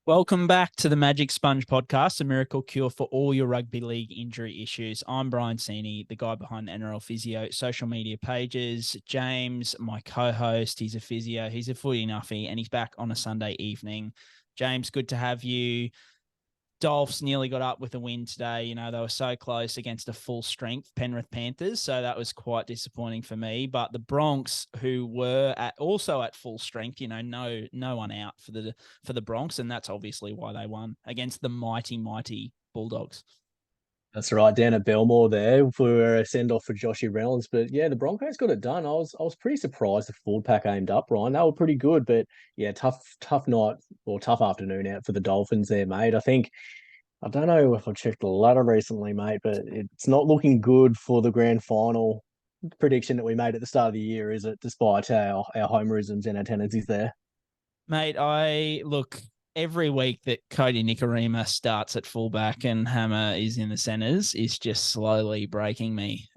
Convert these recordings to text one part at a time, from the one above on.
Welcome back to the Magic Sponge podcast, a miracle cure for all your rugby league injury issues. I'm Brian Sini, the guy behind NRL Physio social media pages. James, my co-host, he's a physio, he's a footy nuffy, and he's back on a Sunday evening. James, good to have you. Dolphs nearly got up with a win today. You know, they were so close against a full strength Penrith Panthers. So that was quite disappointing for me. But the Bronx, who were also at full strength, you know, no one out for the Bronx. And that's obviously why they won against the mighty Bulldogs. That's right, down at Belmore there for a send off for Joshy Reynolds. But yeah, the Broncos got it done. I was pretty surprised the forward pack aimed up, Ryan. They were pretty good, but yeah, tough night or tough afternoon out for the Dolphins there, mate. I don't know if I checked the ladder recently, mate, but it's not looking good for the grand final prediction that we made at the start of the year, is it? Despite our homerisms and our tendencies there. Mate, I look every week that Cody Nikorima starts at fullback and Hammer is in the centers is just slowly breaking me.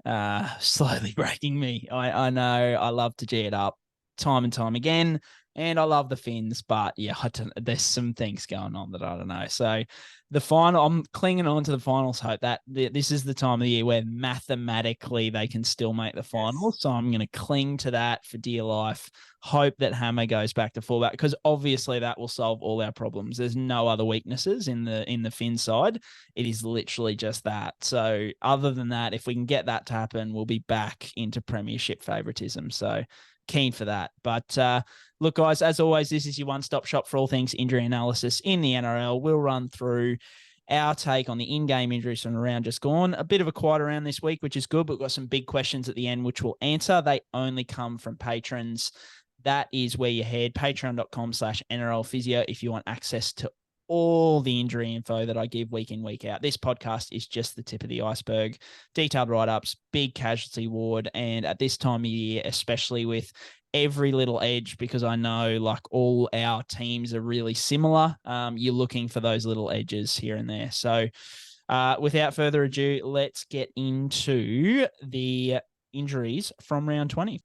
Slowly breaking me. I know I love to G it up time and time again, and I love the Finns, but yeah, there's some things going on that I don't know. So the final, I'm clinging on to the finals hope that this is the time of the year where mathematically they can still make the Yes. finals. So I'm going to cling to that for dear life. Hope that Hammer goes back to fullback because obviously that will solve all our problems. There's no other weaknesses in the Finn side. It is literally just that. So other than that, if we can get that to happen, we'll be back into premiership favoritism. So keen for that. But look, guys, as always, this is your one-stop shop for all things injury analysis in the NRL. We'll run through our take on the in-game injuries from the round just gone. A bit of a quiet round this week, which is good, but we've got some big questions at the end, which we'll answer. They only come from patrons. That is where you head, patreon.com/NRL Physio, if you want access to all the injury info that I give week in, week out. This podcast is just the tip of the iceberg. Detailed write-ups, big casualty ward, and at this time of year, especially with every little edge, because I know like all our teams are really similar, you're looking for those little edges here and there. So without further ado, let's get into the injuries from round 20.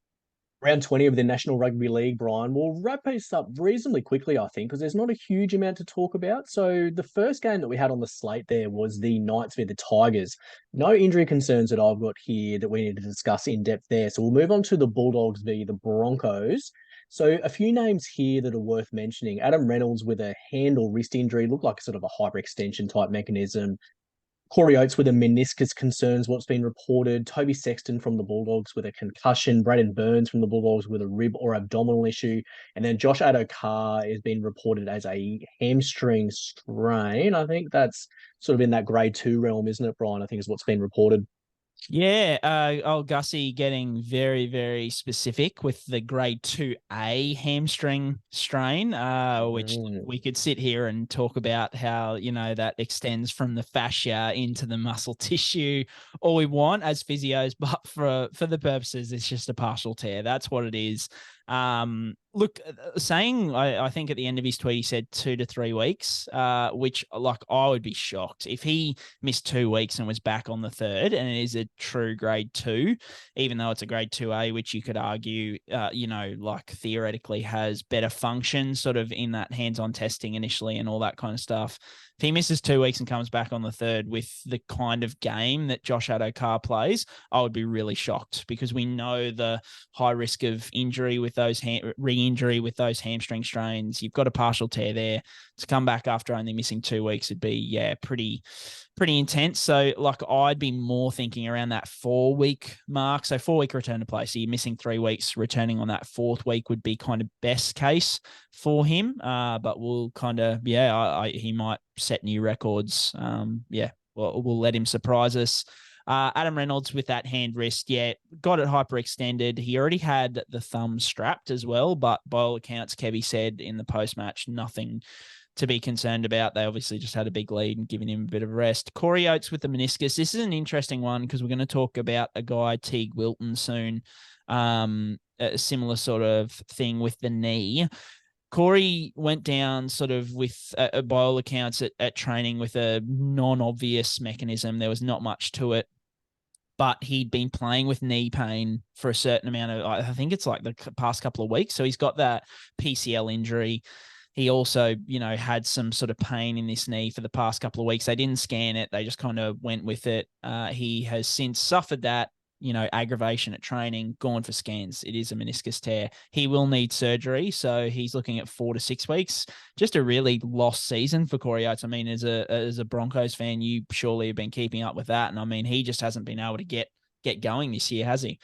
Round 20 of the National Rugby League, Brian. We'll wrap this up reasonably quickly, I think, because there's not a huge amount to talk about. So the first game that we had on the slate there was the Knights v the Tigers. No injury concerns that I've got here that we need to discuss in depth there. So we'll move on to the Bulldogs v the Broncos. So a few names here that are worth mentioning. Adam Reynolds with a hand or wrist injury, looked like a sort of a hyperextension type mechanism. Corey Oates with a meniscus concerns, what's been reported. Toby Sexton from the Bulldogs with a concussion. Braden Burns from the Bulldogs with a rib or abdominal issue. And then Josh Addo-Carr has been reported as a hamstring strain. I think that's sort of in that grade two realm, isn't it, Brian? I think is what's been reported. Yeah, old Gussie getting very, very specific with the grade 2A hamstring strain, which Mm. we could sit here and talk about how, you know, that extends from the fascia into the muscle tissue all we want as physios, but for the purposes, it's just a partial tear. That's what it is. Look, saying I think at the end of his tweet he said 2 to 3 weeks, which like I would be shocked if he missed 2 weeks and was back on the third, and it is a true grade two, even though it's a grade 2A, which you could argue, you know, like theoretically has better function sort of in that hands-on testing initially and all that kind of stuff. If he misses 2 weeks and comes back on the third with the kind of game that Josh Addo-Carr plays, I would be really shocked because we know the high risk of injury with those re-injury with those hamstring strains. You've got a partial tear there. To come back after only missing 2 weeks would be pretty intense. So like I'd be more thinking around that 4 week mark. So 4 week return to play. So you're missing 3 weeks, returning on that fourth week would be kind of best case for him. But we'll kind of he might set new records. We'll let him surprise us. Adam Reynolds with that hand wrist, got it hyperextended. He already had the thumb strapped as well, but by all accounts, Kevy said in the post-match, nothing to be concerned about. They obviously just had a big lead and giving him a bit of a rest. Corey Oates with the meniscus. This is an interesting one because we're going to talk about a guy, Teague Wilton, soon. A similar sort of thing with the knee. Corey went down sort of with, by all accounts, at training with a non-obvious mechanism. There was not much to it, but he'd been playing with knee pain for a certain amount of, I think it's like the past couple of weeks. So he's got that PCL injury. He also, had some sort of pain in this knee for the past couple of weeks. They didn't scan it. They just kind of went with it. He has since suffered that, aggravation at training, gone for scans. It is a meniscus tear. He will need surgery. So he's looking at 4 to 6 weeks. Just a really lost season for Corey Oates. I mean, as a Broncos fan, you surely have been keeping up with that. And I mean, he just hasn't been able to get going this year, has he?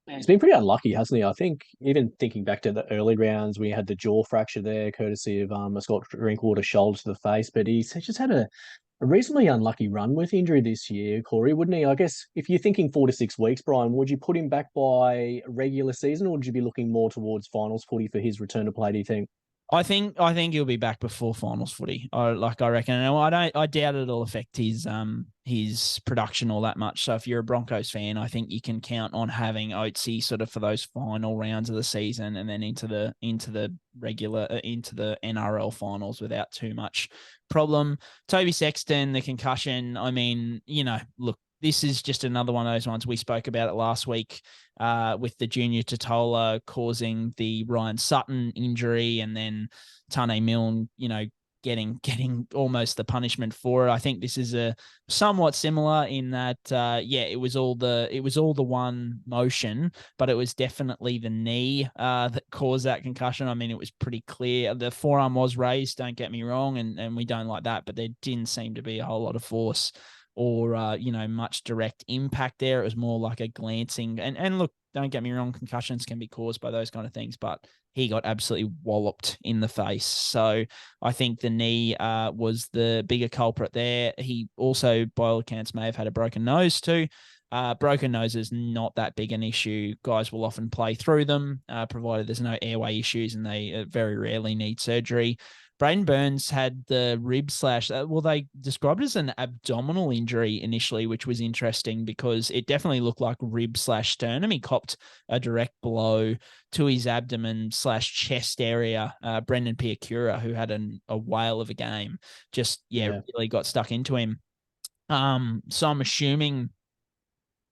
He's been pretty unlucky, hasn't he? I think even thinking back to the early rounds, we had the jaw fracture there, courtesy of a Scott Drinkwater shoulder to the face. But he's just had a reasonably unlucky run with injury this year, Corey, wouldn't he? I guess if you're thinking 4 to 6 weeks, Brian, would you put him back by regular season, or would you be looking more towards finals footy for his return to play, do you think? I think he'll be back before finals footy. I reckon. And I doubt it'll affect his production all that much. So if you're a Broncos fan, I think you can count on having Oatsy sort of for those final rounds of the season and then into the NRL finals without too much problem. Toby Sexton, the concussion. I mean, look, this is just another one of those ones. We spoke about it last week with the Junior Totola causing the Ryan Sutton injury and then Tane Milne, getting almost the punishment for it. I think this is a somewhat similar in that, it was all the one motion, but it was definitely the knee that caused that concussion. I mean, it was pretty clear. The forearm was raised, don't get me wrong, and we don't like that, but there didn't seem to be a whole lot of force or, much direct impact there. It was more like a glancing. And look, don't get me wrong, concussions can be caused by those kind of things, but he got absolutely walloped in the face. So I think the knee was the bigger culprit there. He also, by all accounts, may have had a broken nose too. Broken nose is not that big an issue. Guys will often play through them, provided there's no airway issues, and they very rarely need surgery. Braden Burns had the rib slash, they described it as an abdominal injury initially, which was interesting because it definitely looked like rib slash sternum. He copped a direct blow to his abdomen slash chest area. Brendan Piakura, who had a whale of a game, just, really got stuck into him. So I'm assuming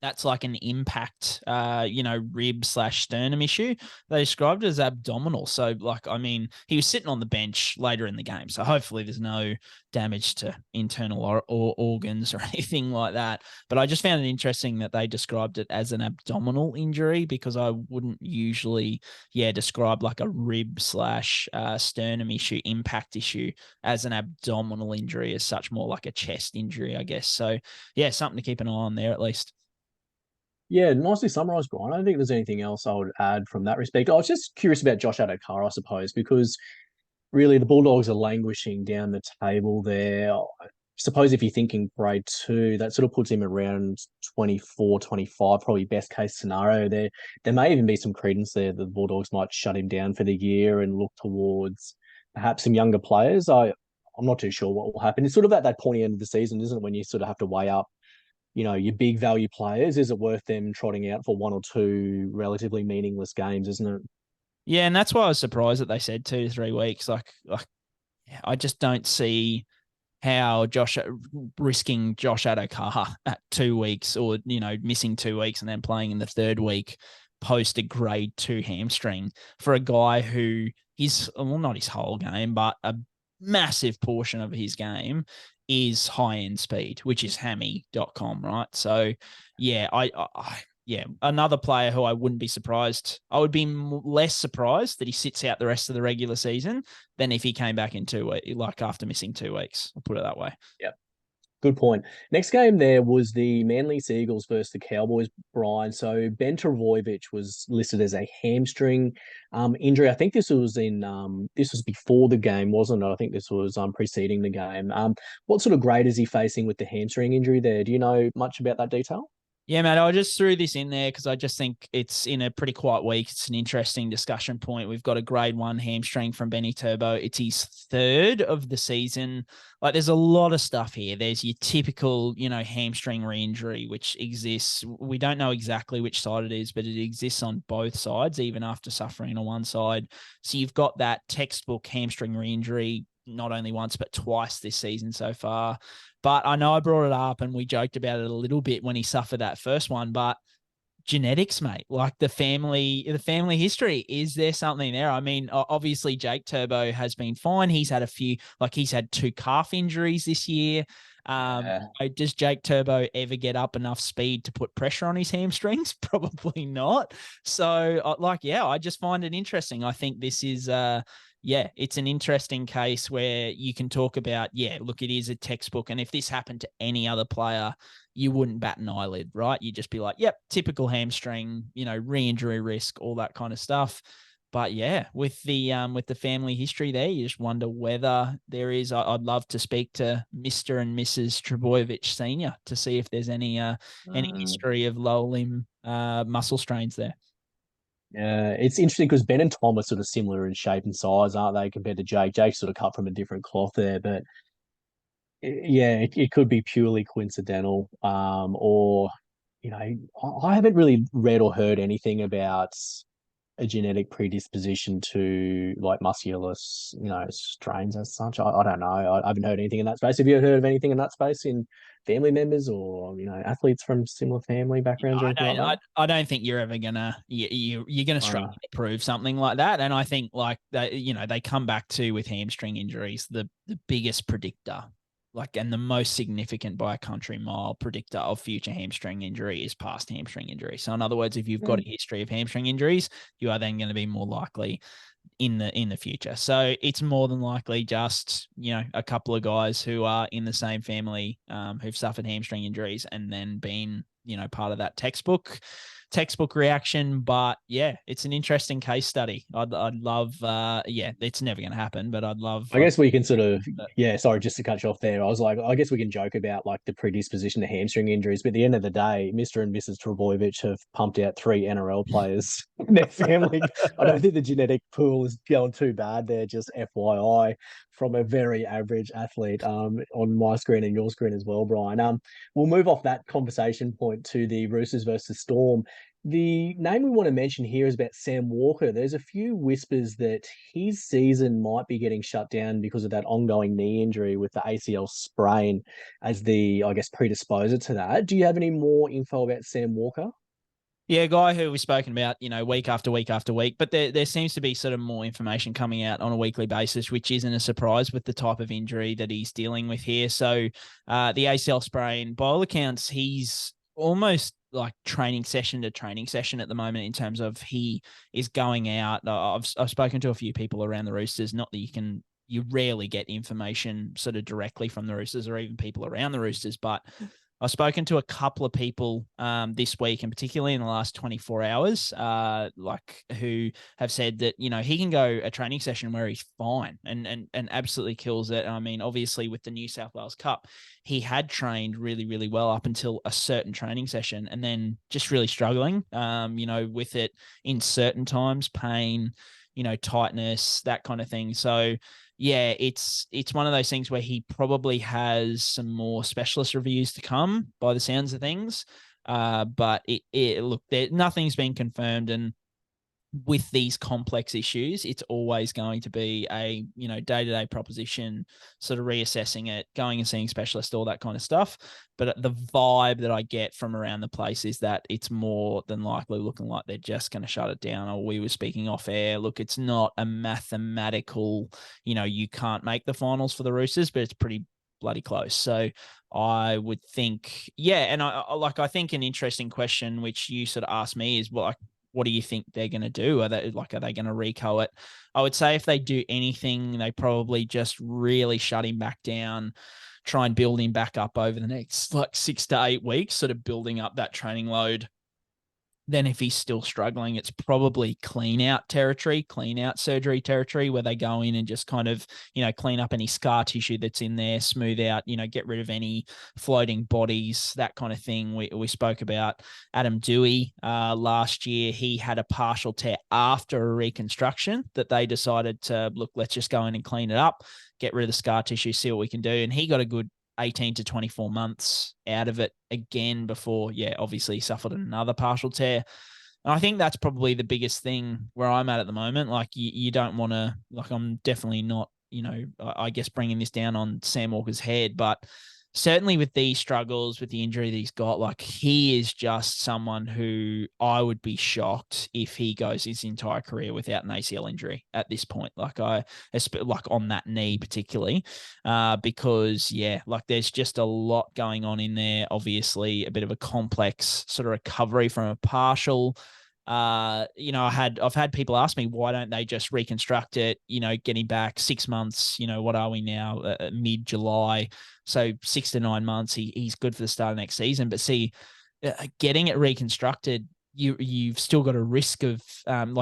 that's like an impact, rib slash sternum issue. They described it as abdominal. So, he was sitting on the bench later in the game. So hopefully there's no damage to internal or organs or anything like that. But I just found it interesting that they described it as an abdominal injury because I wouldn't usually, describe like a rib slash sternum issue, impact issue as an abdominal injury as such, more like a chest injury, I guess. So, something to keep an eye on there at least. Yeah, nicely summarised, Brian. I don't think there's anything else I would add from that respect. I was just curious about Josh Adokar, I suppose, because really the Bulldogs are languishing down the table there. I suppose if you're thinking grade two, that sort of puts him around 24, 25, probably best case scenario there. There may even be some credence there that the Bulldogs might shut him down for the year and look towards perhaps some younger players. I'm not too sure what will happen. It's sort of at that pointy end of the season, isn't it, when you sort of have to weigh up your big value players. Is it worth them trotting out for 1 or 2 relatively meaningless games, isn't it? Yeah, and that's why I was surprised that they said 2 to 3 weeks. I just don't see how risking Josh Adokar at 2 weeks or, missing 2 weeks and then playing in the third week post a grade 2 hamstring for a guy who not his whole game, but a massive portion of his game is high-end speed, which is hammy.com, right? So, another player who I wouldn't be surprised. I would be less surprised that he sits out the rest of the regular season than if he came back in 2 weeks, like after missing 2 weeks. I'll put it that way. Yeah. Good point. Next game there was the Manly Seagulls versus the Cowboys, Brian. So Ben Travojevic was listed as a hamstring injury. I think this was before the game, wasn't it? I think this was preceding the game. What sort of grade is he facing with the hamstring injury there? Do you know much about that detail? Yeah, Matt, I just threw this in there because I just think it's in a pretty quiet week. It's an interesting discussion point. We've got a grade 1 hamstring from Benny Turbo. It's his third of the season. There's a lot of stuff here. There's your typical, hamstring re-injury, which exists. We don't know exactly which side it is, but it exists on both sides, even after suffering on one side. So you've got that textbook hamstring re-injury, not only once, but twice this season so far. But I know I brought it up and we joked about it a little bit when he suffered that first one, but genetics, mate. Like the family history. Is there something there? I mean, obviously Jake Turbo has been fine. He's had he's had 2 calf injuries this year. Yeah. Does Jake Turbo ever get up enough speed to put pressure on his hamstrings? Probably not. So, I just find it interesting. I think this is, it's an interesting case where you can talk about, look, it is a textbook. And if this happened to any other player, you wouldn't bat an eyelid, right? You'd just be like, yep, typical hamstring, re-injury risk, all that kind of stuff. But yeah, with the family history there, you just wonder whether there is. I'd love to speak to Mr. and Mrs. Trebojevic Senior to see if there's any history of lower limb muscle strains there. Yeah, it's interesting because Ben and Tom are sort of similar in shape and size, aren't they, compared to Jake? Jake's sort of cut from a different cloth there, but yeah, it could be purely coincidental. Or I haven't really read or heard anything about a genetic predisposition to like muscular, strains as such. I don't know. I haven't heard anything in that space. Have you heard of anything in that space in family members or athletes from similar family backgrounds or anything like that? I don't think you're ever gonna you're gonna struggle to prove something like that. And I think like that, they come back to with hamstring injuries, the biggest predictor, like, and the most significant by a country mile predictor of future hamstring injury is past hamstring injury. So in other words, if you've got a history of hamstring injuries, you are then going to be more likely in the future. So it's more than likely just, a couple of guys who are in the same family, who've suffered hamstring injuries and then been, part of that textbook reaction. But yeah, it's an interesting case study. I'd love, it's never going to happen, but I'd love. I guess we can sort of, sorry, just to cut you off there. I was like, I guess we can joke about like the predisposition to hamstring injuries, but at the end of the day, Mr. and Mrs. Trebojevic have pumped out 3 NRL players in their family. I don't think the genetic pool is going too bad there, just FYI, from a very average athlete on my screen and your screen as well, Brian. We'll move off that conversation point to the Roosters versus Storm. The name we want to mention here is about Sam Walker. There's a few whispers that his season might be getting shut down because of that ongoing knee injury with the ACL sprain as the, I guess, predisposer to that. Do you have any more info about Sam Walker? Yeah, guy who we've spoken about, week after week after week, but there seems to be sort of more information coming out on a weekly basis, which isn't a surprise with the type of injury that he's dealing with here. So the ACL sprain, by all accounts, he's almost like training session to training session at the moment in terms of he is going out. I've spoken to a few people around the Roosters, not that you rarely get information sort of directly from the Roosters or even people around the Roosters, but I've spoken to a couple of people this week, and particularly in the last 24 hours, who have said that, he can go a training session where he's fine and absolutely kills it. I mean, obviously with the New South Wales Cup, he had trained really, really well up until a certain training session and then just really struggling, with it in certain times, pain, tightness, that kind of thing. So yeah, it's one of those things where he probably has some more specialist reviews to come by the sounds of things. But look, nothing's been confirmed, and with these complex issues, it's always going to be a, day-to-day proposition, sort of reassessing it, going and seeing specialists, all that kind of stuff. But the vibe that I get from around the place is that it's more than likely looking like they're just going to shut it down. Or we were speaking off air. Look, it's not a mathematical, you can't make the finals for the Roosters, but it's pretty bloody close. So I would think, and I think an interesting question, which you sort of asked me, is what do you think they're going to do? Are they going to reco it? I would say if they do anything, they probably just really shut him back down, try and build him back up over the next 6 to 8 weeks, sort of building up that training load. Then if he's still struggling, it's probably clean out surgery territory, where they go in and just kind of, clean up any scar tissue that's in there, smooth out, get rid of any floating bodies, that kind of thing. We spoke about Adam Dewey last year. He had a partial tear after a reconstruction that they decided to, look, let's just go in and clean it up, get rid of the scar tissue, see what we can do. And he got a good 18 to 24 months out of it again before, obviously suffered another partial tear. And I think that's probably the biggest thing where I'm at the moment. Like you don't want to, I'm definitely not, I guess bringing this down on Sam Walker's head, but certainly with these struggles, with the injury that he's got, like he is just someone who I would be shocked if he goes his entire career without an ACL injury at this point. Like on that knee particularly, because yeah, like there's just a lot going on in there. Obviously, a bit of a complex sort of recovery from a partial. I've had people ask me, why don't they just reconstruct it? Getting back 6 months. What are we now? Mid July, so 6 to 9 months. He's good for the start of next season. But see, getting it reconstructed, you've still got a risk of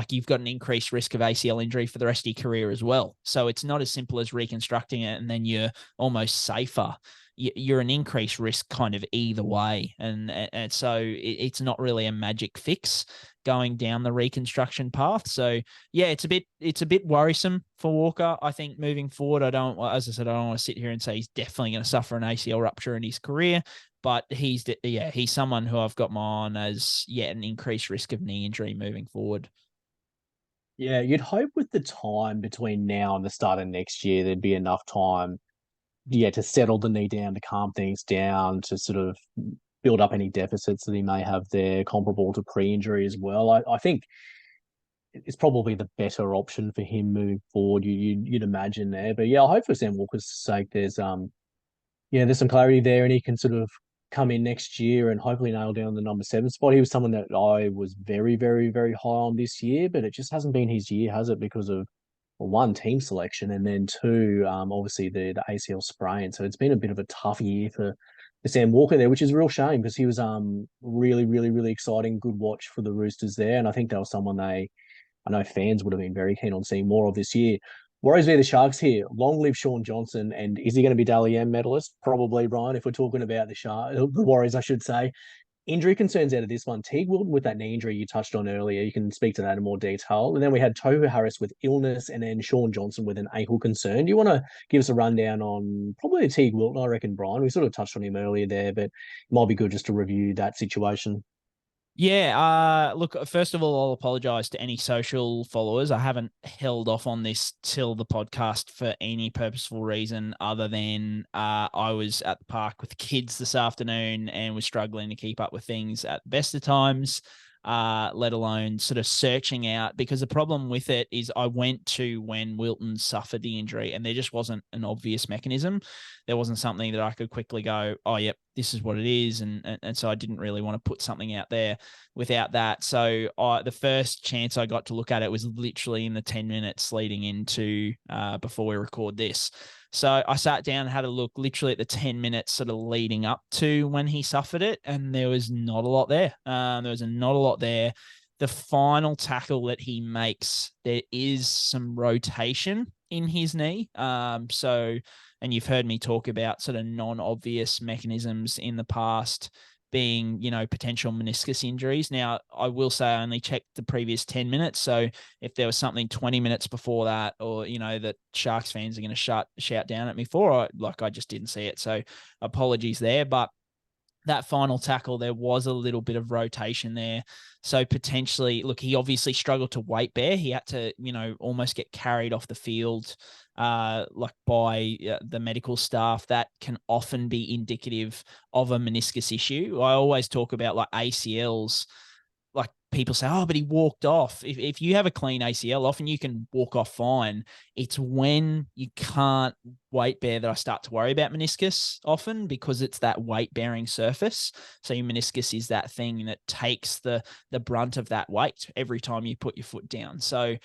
you've got an increased risk of ACL injury for the rest of your career as well. So it's not as simple as reconstructing it and then you're almost safer. You're an increased risk kind of either way, and so it's not really a magic fix going down the reconstruction path. So yeah, it's a bit worrisome for Walker. I think moving forward, as I said, I don't want to sit here and say he's definitely going to suffer an ACL rupture in his career, but he's someone who I've got my on as an increased risk of knee injury moving forward. Yeah, you'd hope with the time between now and the start of next year, there'd be enough time, to settle the knee down, to calm things down, to sort of build up any deficits that he may have there, comparable to pre-injury as well. I think it's probably the better option for him moving forward. You'd imagine there, but yeah, I hope for Sam Walker's sake, there's some clarity there, and he can sort of come in next year and hopefully nail down the number 7 spot. He was someone that I was very, very, very high on this year, but it just hasn't been his year, has it? Because of, well, one, team selection, and then two, obviously the ACL sprain. So it's been a bit of a tough year for Sam Walker there, which is a real shame because he was really, really, really exciting, good watch for the Roosters there, and I think that was someone I know fans would have been very keen on seeing more of this year. Warriors v the Sharks here. Long live Sean Johnson. And is he going to be Dally M medalist? Probably, Brian, if we're talking about the Warriors, I should say. Injury concerns out of this one. Teague Wilton with that knee injury you touched on earlier. You can speak to that in more detail. And then we had Tohu Harris with illness and then Sean Johnson with an ankle concern. Do you want to give us a rundown on probably Teague Wilton, I reckon, Brian? We sort of touched on him earlier there, but it might be good just to review that situation. Yeah, look, first of all, I'll apologize to any social followers. I haven't held off on this till the podcast for any purposeful reason other than I was at the park with the kids this afternoon and was struggling to keep up with things at the best of times, let alone sort of searching out, because the problem with it is I went to when Wilton suffered the injury and there just wasn't an obvious mechanism. There wasn't something that I could quickly go, oh, yep, this is what it is. And so I didn't really want to put something out there without that. So the first chance I got to look at it was literally in the 10 minutes leading into before we record this. So I sat down and had a look literally at the 10 minutes sort of leading up to when he suffered it. And there was not a lot there. There was not a lot there. The final tackle that he makes, there is some rotation in his knee. And you've heard me talk about sort of non-obvious mechanisms in the past being, potential meniscus injuries. Now, I will say I only checked the previous 10 minutes. So if there was something 20 minutes before that, or, that Sharks fans are going to shout down at me for, I just didn't see it. So apologies there. But that final tackle, there was a little bit of rotation there. So potentially, look, he obviously struggled to weight bear. He had to, almost get carried off the field, by the medical staff. That can often be indicative of a meniscus issue. I always talk about like ACLs. Like people say, oh, but he walked off. If you have a clean ACL, often you can walk off fine. It's when you can't weight bear that I start to worry about meniscus often, because it's that weight bearing surface. So your meniscus is that thing that takes the brunt of that weight every time you put your foot down. So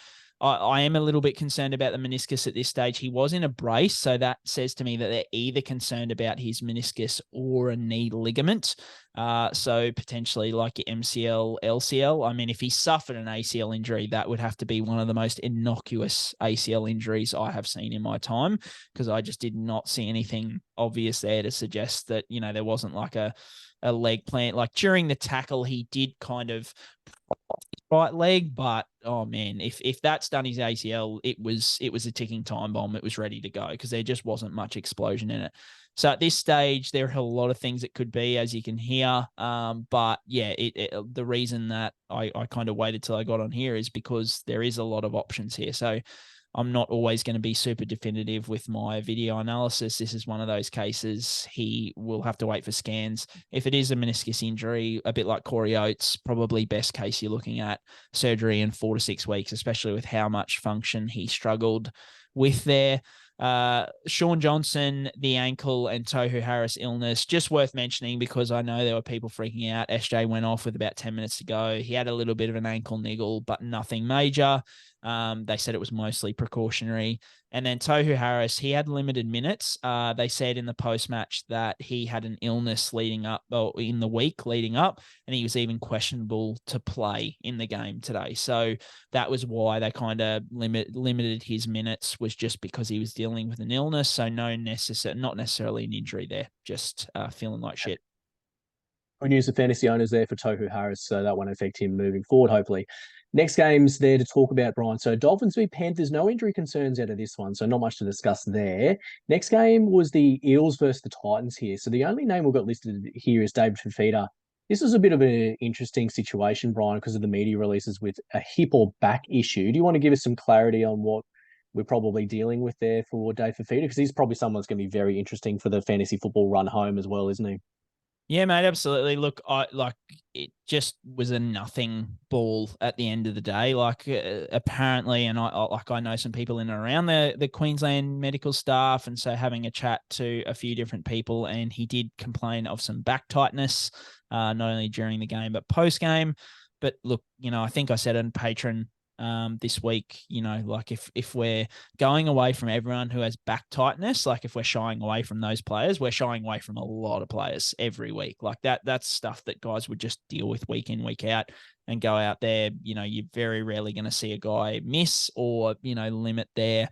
I am a little bit concerned about the meniscus at this stage. He was in a brace, so that says to me that they're either concerned about his meniscus or a knee ligament. So potentially like your MCL, LCL. I mean, if he suffered an ACL injury, that would have to be one of the most innocuous ACL injuries I have seen in my time, because I just did not see anything obvious there to suggest that, there wasn't like a leg plant. Like during the tackle, he did kind of right leg, but oh man, if that's done his ACL, it was a ticking time bomb. It was ready to go because there just wasn't much explosion in it. So at this stage, there are a lot of things it could be, as you can hear. But yeah, the reason that I kind of waited till I got on here is because there is a lot of options here. So I'm not always going to be super definitive with my video analysis. This is one of those cases. He will have to wait for scans. If it is a meniscus injury, a bit like Corey Oates, probably best case you're looking at surgery in 4 to 6 weeks, especially with how much function he struggled with there. Sean Johnson, the ankle, and Tohu Harris illness, just worth mentioning because I know there were people freaking out. SJ went off with about 10 minutes to go. He had a little bit of an ankle niggle, but nothing major. They said it was mostly precautionary. And then Tohu Harris, he had limited minutes. They said in the post-match that he had an illness leading up, or in the week leading up, and he was even questionable to play in the game today. So that was why they kind of limited his minutes, was just because he was dealing with an illness. So not necessarily an injury there, just feeling like shit. Good news for fantasy owners there for Tohu Harris, so that won't affect him moving forward, hopefully. Next game's there to talk about, Brian. So Dolphins v Panthers, no injury concerns out of this one, so not much to discuss there. Next game was the Eels versus the Titans here. So the only name we've got listed here is David Fifita. This was a bit of an interesting situation, Brian, because of the media releases with a hip or back issue. Do you want to give us some clarity on what we're probably dealing with there for Dave Fifita? Because he's probably someone that's going to be very interesting for the fantasy football run home as well, isn't he? Yeah, mate, absolutely. Look, it just was a nothing ball at the end of the day. Apparently, and I know some people in and around the Queensland medical staff, and so having a chat to a few different people, and he did complain of some back tightness, not only during the game but post game. But look, I think I said on Patreon this week, if we're going away from everyone who has back tightness, like if we're shying away from those players, we're shying away from a lot of players every week. Like that's stuff that guys would just deal with week in, week out, and go out there. You're very rarely going to see a guy miss or, limit their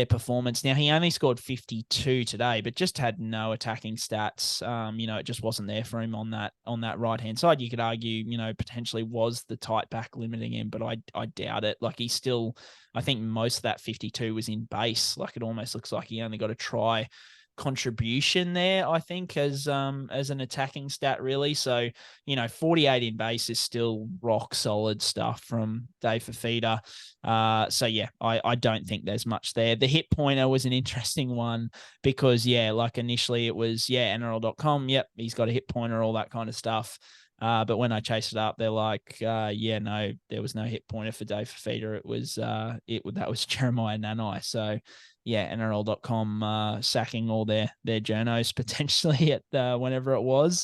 performance. Now, he only scored 52 today, but just had no attacking stats. It just wasn't there for him on that right-hand side. You could argue, potentially was the tight back limiting him, but I doubt it. Like I think most of that 52 was in base. Like it almost looks like he only got a try contribution there, I think, as an attacking stat, really. So, 48 in base is still rock solid stuff from Dave Fifita. So yeah, I don't think there's much there. The hit pointer was an interesting one because initially it was NRL.com. Yep, he's got a hit pointer, all that kind of stuff. But when I chased it up, they're like, no, there was no hit pointer for Dave Fifita. It was that was Jeremiah Nanai. So NRL.com sacking all their journos potentially at whenever it was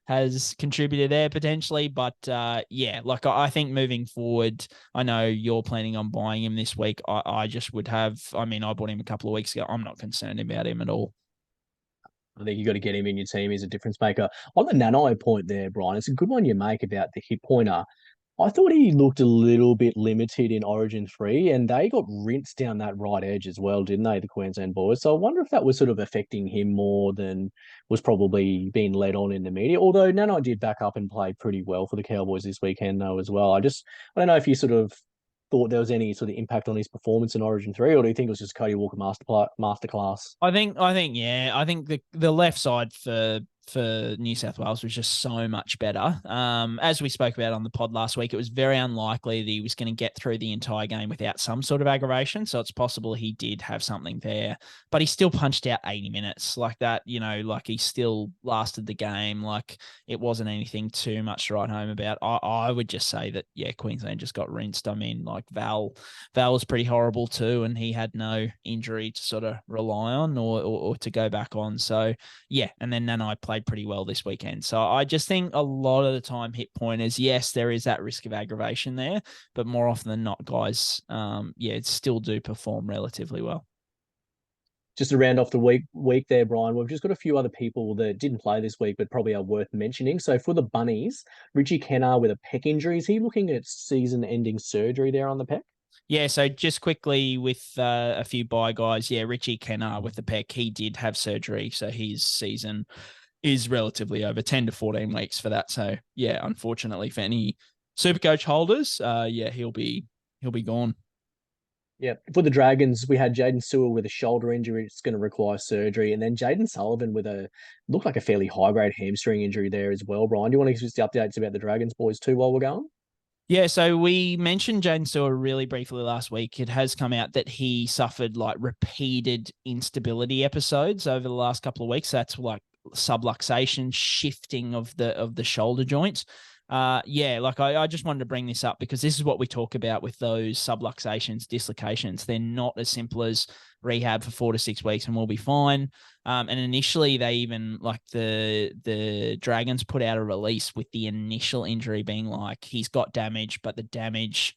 has contributed there potentially. But I think moving forward, I know you're planning on buying him this week. I just would have. I mean, I bought him a couple of weeks ago. I'm not concerned about him at all. I think you've got to get him in your team. He's a difference maker. On the Nanai point there, Brian, it's a good one you make about the hit pointer. I thought he looked a little bit limited in Origin 3, and they got rinsed down that right edge as well, didn't they, the Queensland boys? So I wonder if that was sort of affecting him more than was probably being led on in the media. Although Nanai did back up and play pretty well for the Cowboys this weekend, though, as well. I don't know if you sort of thought there was any sort of impact on his performance in Origin 3, or do you think it was just Cody Walker masterclass? Yeah. I think the left side for New South Wales was just so much better. As we spoke about on the pod last week, it was very unlikely that he was going to get through the entire game without some sort of aggravation. So it's possible he did have something there, but he still punched out 80 minutes like that. Like he still lasted the game. Like it wasn't anything too much to write home about. I would just say that, Queensland just got rinsed. I mean, like Val was pretty horrible too, and he had no injury to sort of rely on or to go back on. So and then Nanai played pretty well this weekend. So I just think a lot of the time hit pointers, yes, there is that risk of aggravation there, but more often than not, guys, still do perform relatively well. Just to round off the week there, Brian, we've just got a few other people that didn't play this week, but probably are worth mentioning. So for the Bunnies, Richie Kennar with a pec injury. Is he looking at season-ending surgery there on the pec? Yeah, so just quickly with a few bye guys, Richie Kennar with the pec, he did have surgery, so his season is relatively over 10 to 14 weeks for that. So unfortunately for any Supercoach holders, he'll be gone. Yeah. For the Dragons, we had Jaden Sewell with a shoulder injury. It's going to require surgery. And then Jaden Sullivan with looked like a fairly high grade hamstring injury there as well, Brian. Do you want to give us the updates about the Dragons boys too while we're going? Yeah, so we mentioned Jaden Stewart really briefly last week. It has come out that he suffered like repeated instability episodes over the last couple of weeks. That's like subluxation, shifting of the shoulder joints. Yeah, like I just wanted to bring this up because this is what we talk about with those subluxations, dislocations. They're not as simple as rehab for 4 to 6 weeks and we'll be fine. And initially, they even like the Dragons put out a release with the initial injury being like he's got damage, but the damage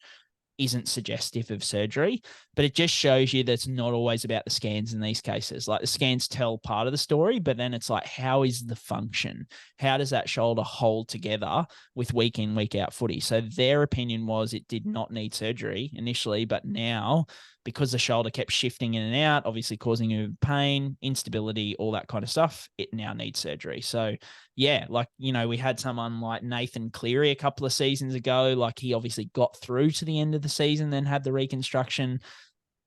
isn't suggestive of surgery. But it just shows you that it's not always about the scans in these cases. Like the scans tell part of the story, but then it's like, how is the function? How does that shoulder hold together with week in, week out footy? So their opinion was it did not need surgery initially, but now because the shoulder kept shifting in and out, obviously causing you pain, instability, all that kind of stuff, it now needs surgery. So yeah, like, you know, we had someone like Nathan Cleary a couple of seasons ago, like he obviously got through to the end of the season, then had the reconstruction.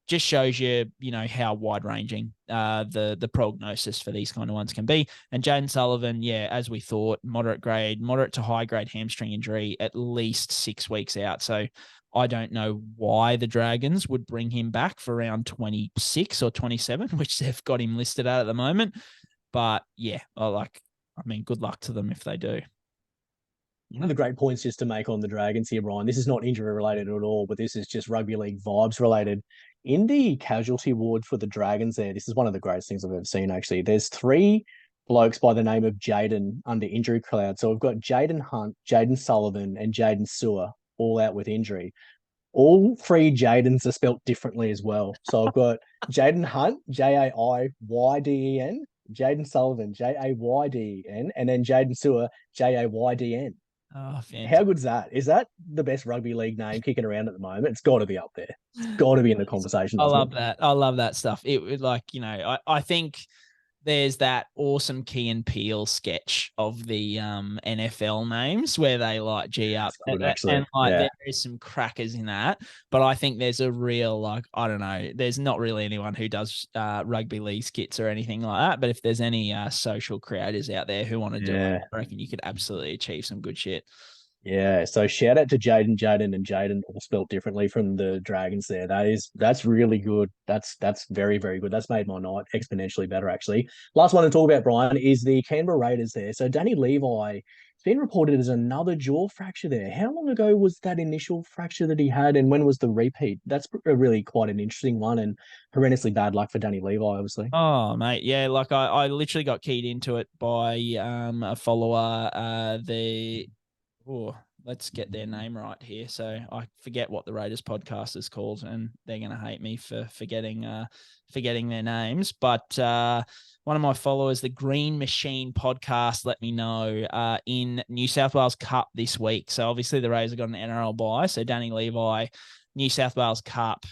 Just shows you, you know, how wide ranging the prognosis for these kind of ones can be. And Jaden Sullivan, yeah, as we thought, moderate to high grade hamstring injury, at least 6 weeks out. So I don't know why the Dragons would bring him back for around 26 or 27, which they've got him listed at the moment. But yeah, I mean, good luck to them if they do. One of the great points just to make on the Dragons here, Brian, this is not injury related at all, but this is just rugby league vibes related. In the casualty ward for the Dragons there, this is one of the greatest things I've ever seen, actually. There's three blokes by the name of Jaden under injury cloud. So we've got Jaden Hunt, Jaden Sullivan, and Jaden Sewer all out with injury. All three Jadens are spelt differently as well. So I've got Jaden Hunt, Jayden, Jaden Sullivan, Jayden, and then Jaden Sewer, Jaydn. Oh, How fantastic. good's that? Is that the best rugby league name kicking around at the moment? It's got to be up there. It's got to be in the conversation, I doesn't love it? that. I love that stuff. It like, you know, I think there's that awesome Key and Peele sketch of the NFL names where they like G up That's good, and actually. like Yeah. there is some crackers in that. But I think there's a real like, I don't know, there's not really anyone who does rugby league skits or anything like that. But if there's any social creators out there who want to do it, Yeah. I reckon you could absolutely achieve some good shit. Yeah, so shout out to Jaden, and Jaden all spelt differently from the Dragons there. That's really good. That's very, very good. That's made my night exponentially better, actually. Last one to talk about, Brian, is the Canberra Raiders there. So Danny Levi, it's been reported as another jaw fracture there. How long ago was that initial fracture that he had, and when was the repeat? That's a really quite an interesting one, and horrendously bad luck for Danny Levi, obviously. Oh mate, yeah, like I literally got keyed into it by a follower. Oh, let's get their name right here. So I forget what the Raiders podcast is called, and they're going to hate me for forgetting their names. But one of my followers, the Green Machine podcast, let me know in New South Wales Cup this week. So obviously the Raiders have got an NRL bye. So Danny Levi, New South Wales Cup,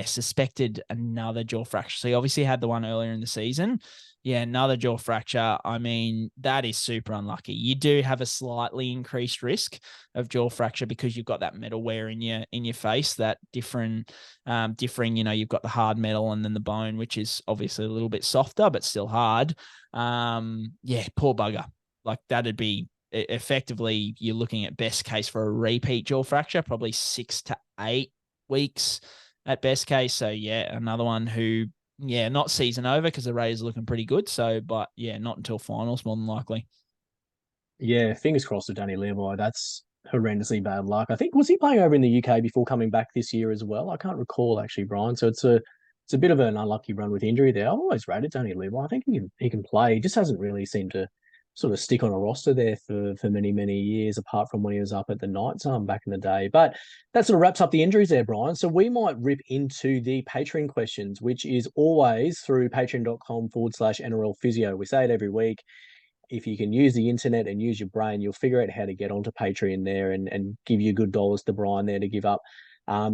suspected another jaw fracture. So he obviously had the one earlier in the season. Yeah, another jaw fracture. I mean, that is super unlucky. You do have a slightly increased risk of jaw fracture because you've got that metal wear in your face, that differing, you know, you've got the hard metal and then the bone, which is obviously a little bit softer, but still hard. Yeah, poor bugger. Like that'd be effectively you're looking at best case for a repeat jaw fracture, probably 6 to 8 weeks at best case. So yeah, another one who not season over because the Raiders are looking pretty good. So, but yeah, not until finals more than likely. Yeah, fingers crossed with Danny Levi. That's horrendously bad luck. I think was he playing over in the UK before coming back this year as well? I can't recall actually, Brian. So it's a bit of an unlucky run with injury there. I've always rated Danny Levi. I think he can play. He just hasn't really seemed to sort of stick on a roster there for many years, apart from when he was up at the Knights back in the day. But that sort of wraps up the injuries there, Brian. So we might rip into the Patreon questions, which is always through patreon.com/NRL physio. We say it every week. If you can use the internet and use your brain, you'll figure out how to get onto Patreon there and give you good dollars to Brian there to give up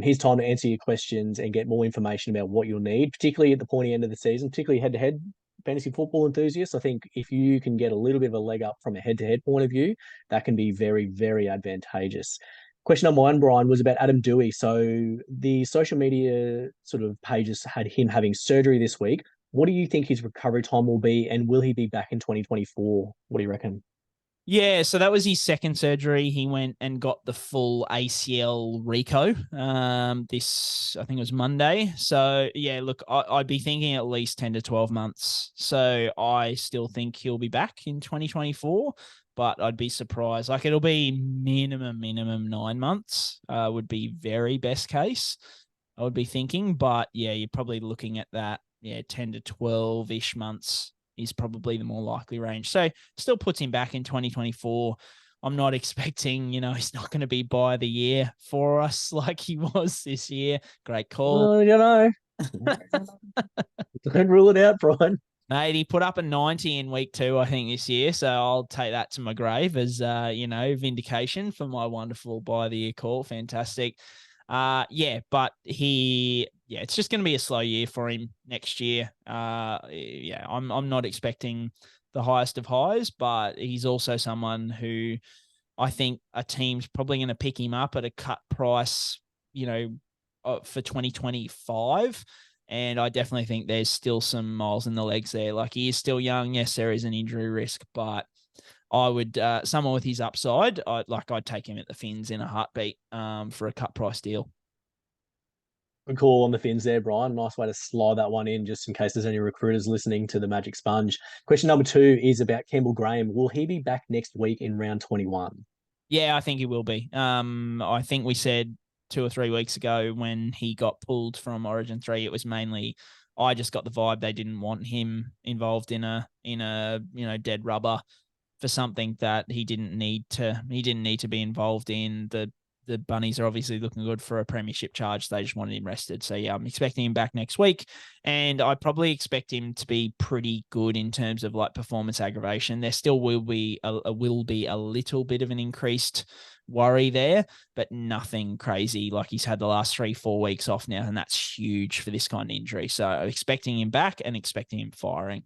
his time to answer your questions and get more information about what you'll need, particularly at the pointy end of the season, particularly head to head fantasy football enthusiasts. I think if you can get a little bit of a leg up from a head to head point of view, that can be very, very advantageous. Question number one, Brian, was about Adam Dewey. So the social media sort of pages had him having surgery this week. What do you think his recovery time will be, and will he be back in 2024? What do you reckon? Yeah, so that was his second surgery. He went and got the full ACL reco. This I think it was Monday. So yeah, look, I'd be thinking at least 10 to 12 months. So I still think he'll be back in 2024, but I'd be surprised. Like it'll be minimum 9 months. Would be very best case. I would be thinking, but yeah, you're probably looking at that. Yeah, 10 to 12-ish months is probably the more likely range. So still puts him back in 2024. I'm not expecting, he's not going to be by the year for us like he was this year. Great call. Well, don't rule it out, Brian. Mate, he put up a 90 in week 2, I think, this year. So I'll take that to my grave as, vindication for my wonderful by the year call. Fantastic. But it's just going to be a slow year for him next year. I'm not expecting the highest of highs, but he's also someone who I think a team's probably going to pick him up at a cut price, for 2025. And I definitely think there's still some miles in the legs there. Like he is still young. Yes, there is an injury risk, but I would someone with his upside, I'd take him at the Fins in a heartbeat for a cut price deal. Good call on the Fins there, Brian. Nice way to slide that one in, just in case there's any recruiters listening to the Magic Sponge. Question number 2 is about Campbell Graham. Will he be back next week in round 21? Yeah, I think he will be. I think we said 2 or 3 weeks ago when he got pulled from Origin 3, it was mainly I just got the vibe they didn't want him involved in a dead rubber for something that he didn't need to be involved in. The Bunnies are obviously looking good for a premiership charge. They just wanted him rested. So yeah, I'm expecting him back next week. And I probably expect him to be pretty good in terms of like performance aggravation. There still will be a little bit of an increased worry there, but nothing crazy. Like he's had the last 3-4 weeks off now, and that's huge for this kind of injury. So expecting him back and expecting him firing.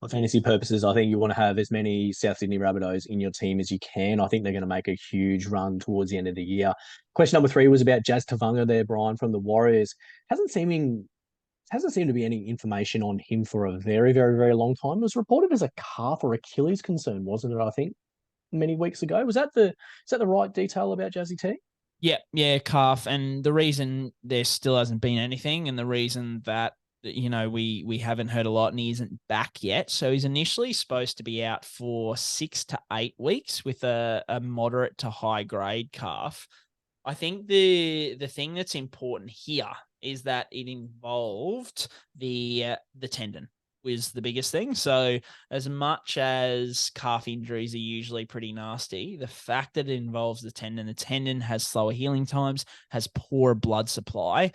For fantasy purposes, I think you want to have as many South Sydney Rabbitohs in your team as you can. I think they're going to make a huge run towards the end of the year. Question number 3 was about Jazz Tavanga there, Brian, from the Warriors. Hasn't seemed to be any information on him for a very, very, very long time. It was reported as a calf or Achilles concern, wasn't it? I think many weeks ago. Is that the right detail about Jazzy T? Yeah, calf. And the reason there still hasn't been anything, and the reason that we haven't heard a lot, and he isn't back yet. So he's initially supposed to be out for 6 to 8 weeks with a moderate to high grade calf. I think the thing that's important here is that it involved the tendon was the biggest thing. So as much as calf injuries are usually pretty nasty, the fact that it involves the tendon has slower healing times, has poor blood supply.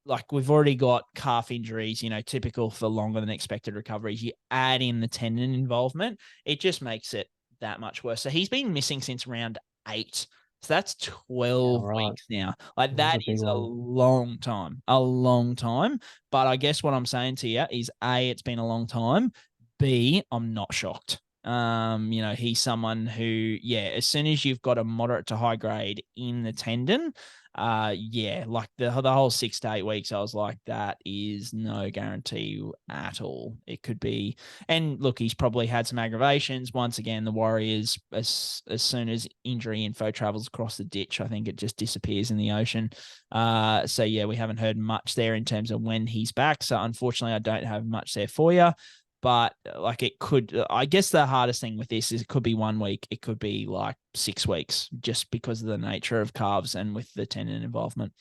Like we've already got calf injuries, typical for longer than expected recoveries. You add in the tendon involvement, it just makes it that much worse. So he's been missing since round 8. So that's 12 weeks now. Like that is a long time. But I guess what I'm saying to you is A, it's been a long time. B, I'm not shocked. He's someone who, as soon as you've got a moderate to high grade in the tendon, like the whole 6 to 8 weeks, I was like, that is no guarantee at all. It could be, and look, he's probably had some aggravations. Once again, the Warriors, as soon as injury info travels across the ditch, I think it just disappears in the ocean. We haven't heard much there in terms of when he's back. So unfortunately, I don't have much there for you. But like it could, I guess the hardest thing with this is it could be 1 week. It could be like 6 weeks just because of the nature of calves and with the tendon involvement.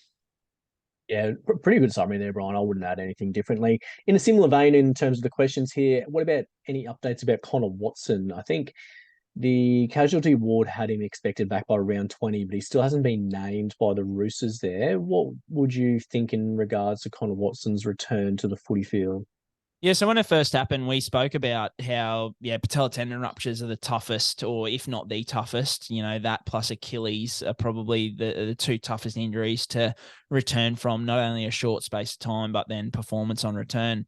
Yeah, pretty good summary there, Brian. I wouldn't add anything differently. In a similar vein, in terms of the questions here, what about any updates about Connor Watson? I think the casualty ward had him expected back by round 20, but he still hasn't been named by the Roosters there. What would you think in regards to Connor Watson's return to the footy field? Yeah, so when it first happened, we spoke about how, patellar tendon ruptures are the toughest, or if not the toughest. That plus Achilles are probably the 2 toughest injuries to return from, not only a short space of time, but then performance on return.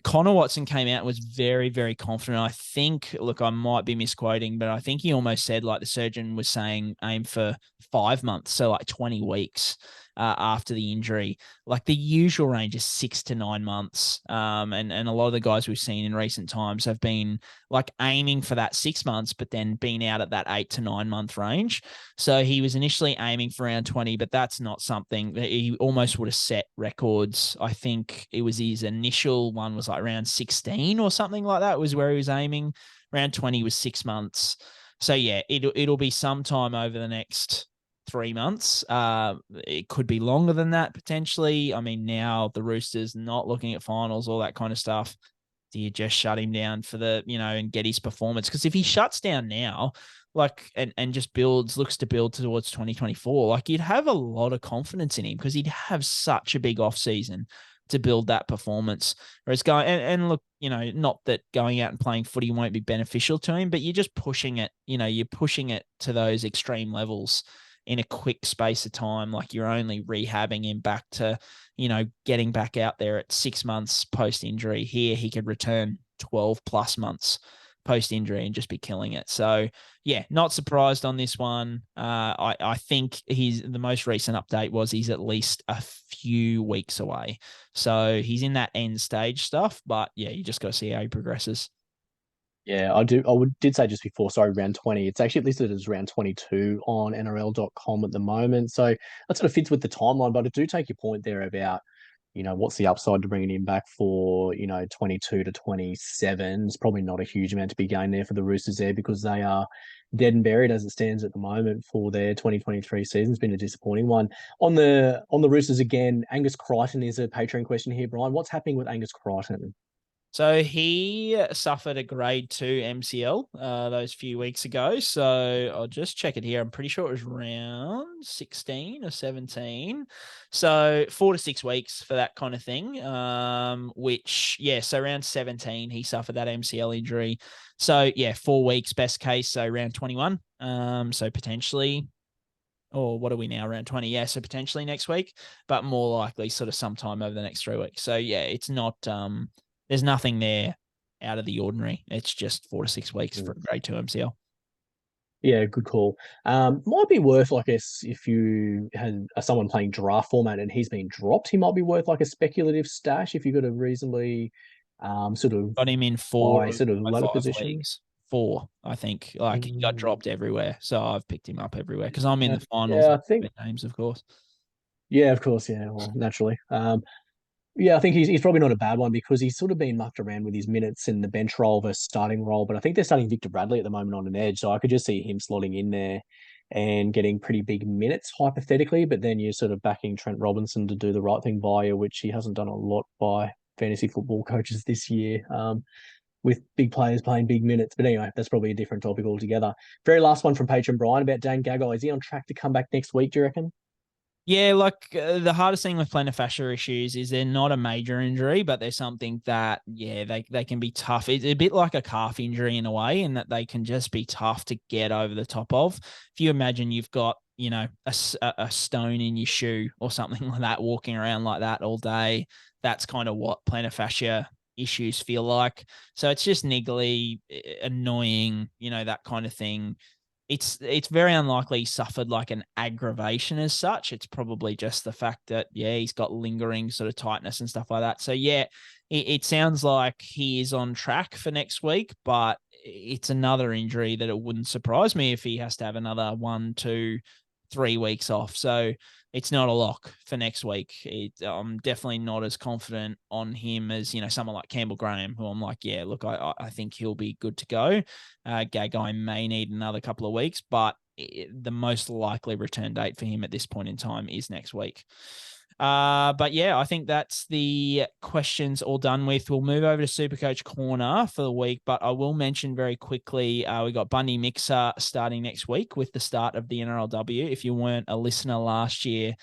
Connor Watson came out and was very, very confident. I think, look, I might be misquoting, but I think he almost said like the surgeon was saying aim for 5 months, so like 20 weeks. after the injury. Like the usual range is 6 to 9 months. And a lot of the guys we've seen in recent times have been like aiming for that 6 months, but then been out at that 8 to 9 month range. So he was initially aiming for around 20, but that's not something that he almost would have set records. I think it was his initial one was like around 16 or something like that was where he was aiming. Around 20 was 6 months. So yeah, it'll be sometime over the next 3 months. It could be longer than that potentially. I mean, now the Roosters not looking at finals, all that kind of stuff. Do you just shut him down for the, and get his performance? Because if he shuts down now, like, and just looks to build towards 2024, like you'd have a lot of confidence in him because he'd have such a big off season to build that performance. Whereas and look, not that going out and playing footy won't be beneficial to him, but you're just pushing it, you're pushing it to those extreme levels in a quick space of time. Like you're only rehabbing him back to, getting back out there at 6 months post injury. Here, he could return 12 plus months post injury and just be killing it. So yeah, not surprised on this one. I think the most recent update was he's at least a few weeks away. So he's in that end stage stuff, but yeah, you just got to see how he progresses. Yeah, did say just before, sorry, round 20. It's actually listed as round 22 on NRL.com at the moment. So that sort of fits with the timeline. But I do take your point there about, what's the upside to bringing him back for, 22 to 27. It's probably not a huge amount to be gained there for the Roosters there because they are dead and buried as it stands at the moment for their 2023 season. It's been a disappointing one. On the Roosters again, Angus Crichton is a Patreon question here, Brian. What's happening with Angus Crichton? So he suffered a grade 2 MCL those few weeks ago. So I'll just check it here. I'm pretty sure it was round 16 or 17. So 4 to 6 weeks for that kind of thing. So around 17, he suffered that MCL injury. So yeah, 4 weeks best case. So around 21. So potentially, or what are we now, around 20? Yeah, so potentially next week, but more likely sort of sometime over the next 3 weeks. So yeah, it's not there's nothing there out of the ordinary. It's just 4 to 6 weeks for a grade 2 MCL. Yeah, good call. Might be worth, like, if you had someone playing draft format and he's been dropped, he might be worth like a speculative stash if you've got a reasonably sort of Got him in 4 high of sort of my ladder 5 position. leagues. 4, I think. Like he got dropped everywhere, so I've picked him up everywhere because I'm in Yeah, the finals. yeah, I think. Names, of course. Yeah, of course. Yeah, well, naturally. Yeah, I think he's probably not a bad one because he's sort of been mucked around with his minutes in the bench role versus starting role. But I think they're starting Victor Bradley at the moment on an edge, so I could just see him slotting in there and getting pretty big minutes hypothetically. But then you're sort of backing Trent Robinson to do the right thing by you, which he hasn't done a lot by fantasy football coaches this year. With big players playing big minutes. But anyway, that's probably a different topic altogether. Very last one from Patron Brian about Dane Gagai. Is he on track to come back next week, do you reckon? Yeah, like the hardest thing with plantar fascia issues is they're not a major injury, but they're something that, yeah, they can be tough. It's a bit like a calf injury in a way, in that they can just be tough to get over the top of. If you imagine you've got, a stone in your shoe or something like that, walking around like that all day, that's kind of what plantar fascia issues feel like. So it's just niggly, annoying, that kind of thing. It's very unlikely he suffered like an aggravation as such. It's probably just the fact that, yeah, he's got lingering sort of tightness and stuff like that. So yeah, it sounds like he is on track for next week, but it's another injury that it wouldn't surprise me if he has to have another 1, 2, 3 weeks off. So it's not a lock for next week. I'm definitely not as confident on him as, someone like Campbell Graham, who I'm like, yeah, look, I think he'll be good to go. Gagai may need another couple of weeks, but the most likely return date for him at this point in time is next week. But yeah, I think that's the questions all done with. We'll move over to Supercoach Corner for the week, but I will mention very quickly, we got Bundy Mixer starting next week with the start of the NRLW. If you weren't a listener last year,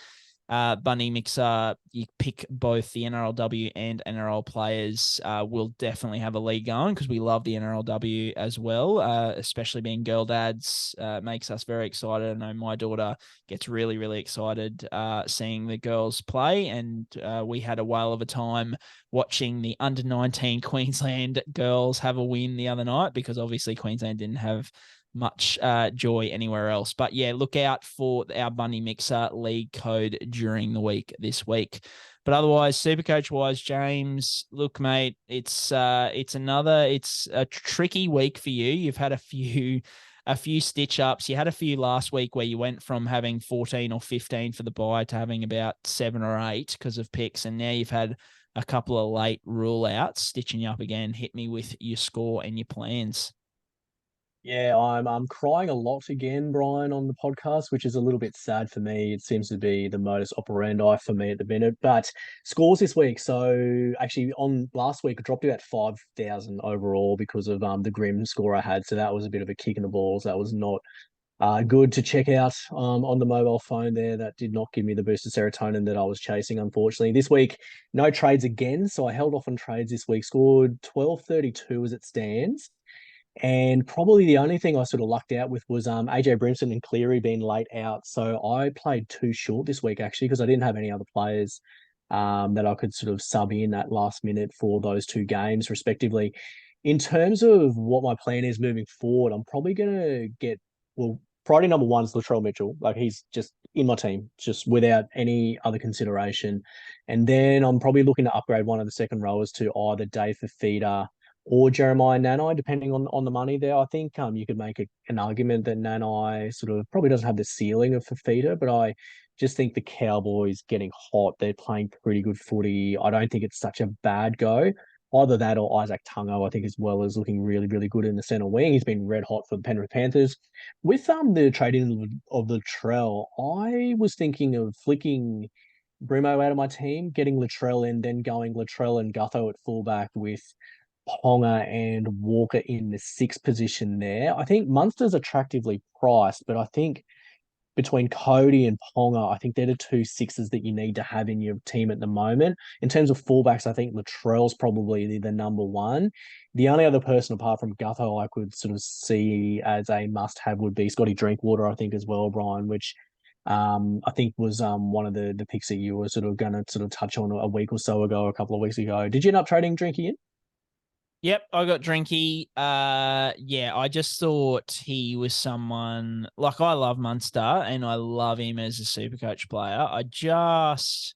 Bunny Mixer, you pick both the NRLW and NRL players. We'll definitely have a league going because we love the NRLW as well, especially being girl dads. Makes us very excited. I know my daughter gets really, really excited seeing the girls play, and we had a whale of a time watching the under-19 Queensland girls have a win the other night because obviously Queensland didn't have much joy anywhere else. But yeah, look out for our Bunny Mixer league code during the week this week. But otherwise, Supercoach wise, James, look, mate, it's a tricky week for you. You've had a few stitch ups. You had a few last week where you went from having 14 or 15 for the bye to having about 7 or 8 because of picks. And now you've had a couple of late rule outs stitching you up again. Hit me with your score and your plans. Yeah, I'm crying a lot again, Brian, on the podcast, which is a little bit sad for me. It seems to be the modus operandi for me at the minute. But scores this week. So actually, on last week, I dropped about 5,000 overall because of the grim score I had. So that was a bit of a kick in the balls. That was not good to check out on the mobile phone there. That did not give me the boost of serotonin that I was chasing, unfortunately. This week, no trades again. So I held off on trades this week, scored 1232 as it stands. And probably the only thing I sort of lucked out with was AJ Brimson and Cleary being late out. So I played too short this week actually because I didn't have any other players that I could sort of sub in at last minute for those two games respectively. In terms of what my plan is moving forward, I'm probably gonna get well. Priority number one is Latrell Mitchell. Like he's just in my team, just without any other consideration. And then I'm probably looking to upgrade one of the second rowers to either Dave Fafita or Jeremiah Nanai, depending on the money there. I think you could make an argument that Nanai sort of probably doesn't have the ceiling of Fafita, but I just think the Cowboys getting hot. They're playing pretty good footy. I don't think it's such a bad go. Either that or Isaac Tungo, I think, as well, is looking really, really good in the centre wing. He's been red hot for the Penrith Panthers. With the trading of the Latrell, I was thinking of flicking Brimo out of my team, getting Latrell in, then going Latrell and Gutho at fullback with Ponga and Walker in the sixth position there. I think Munster's attractively priced, but I think between Cody and Ponga, I think they're the two sixes that you need to have in your team at the moment. In terms of fullbacks, I think Latrell's probably the number one. The only other person apart from Gutho I could sort of see as a must-have would be Scotty Drinkwater, I think, as well, Brian, which I think was one of the picks that you were sort of going to sort of touch on a week or so ago, a couple of weeks ago. Did you end up trading Drinky in? Yep, I got Drinky. Yeah, I just thought he was someone like I love Munster and I love him as a super coach player. I just,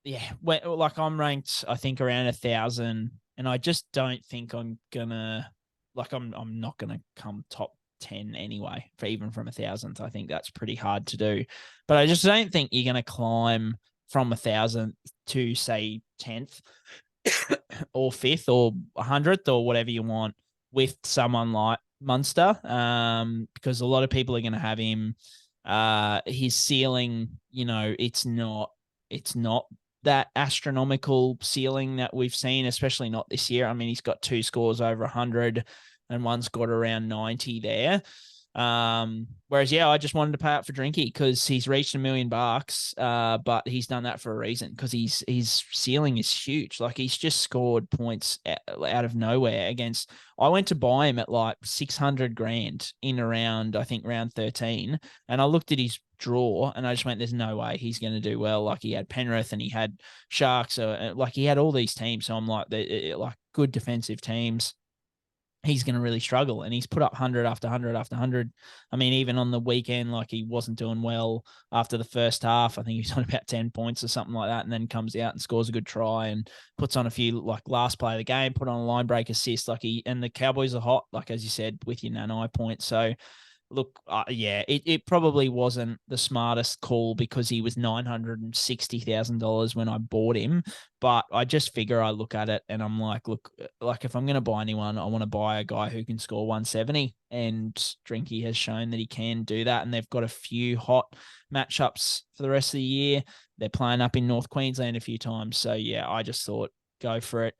yeah, like I'm ranked, I think around 1,000, and I just don't think I'm gonna, like, I'm not gonna come top 10 anyway, for even from 1,000. I think that's pretty hard to do, but I just don't think you're gonna climb from 1,000 to say 10th or fifth or 100th or whatever you want with someone like Munster, because a lot of people are going to have him. His ceiling, it's not that astronomical ceiling that we've seen, especially not this year. I mean, he's got 2 scores over 100 and one's got around 90 there. Whereas, yeah, I just wanted to pay up for Drinky because he's reached $1 million, but he's done that for a reason because his ceiling is huge. Like he's just scored points out of nowhere against. I went to buy him at like 600 grand in around, I think, round 13, and I looked at his draw and I just went, "There's no way he's going to do well." Like he had Penrith and he had Sharks, like he had all these teams. So I'm like, they like good defensive teams. He's going to really struggle. And he's put up 100 after 100 after 100. I mean, even on the weekend, like he wasn't doing well after the first half. I think he's on about 10 points or something like that, and then comes out and scores a good try and puts on a few, like last play of the game, put on a line break assist. And the Cowboys are hot, like as you said, with your Nanai point. So look, yeah, it probably wasn't the smartest call because he was $960,000 when I bought him. But I just figure I look at it and I'm like, look, like if I'm going to buy anyone, I want to buy a guy who can score 170. And Drinky has shown that he can do that. And they've got a few hot matchups for the rest of the year. They're playing up in North Queensland a few times. So, yeah, I just thought go for it.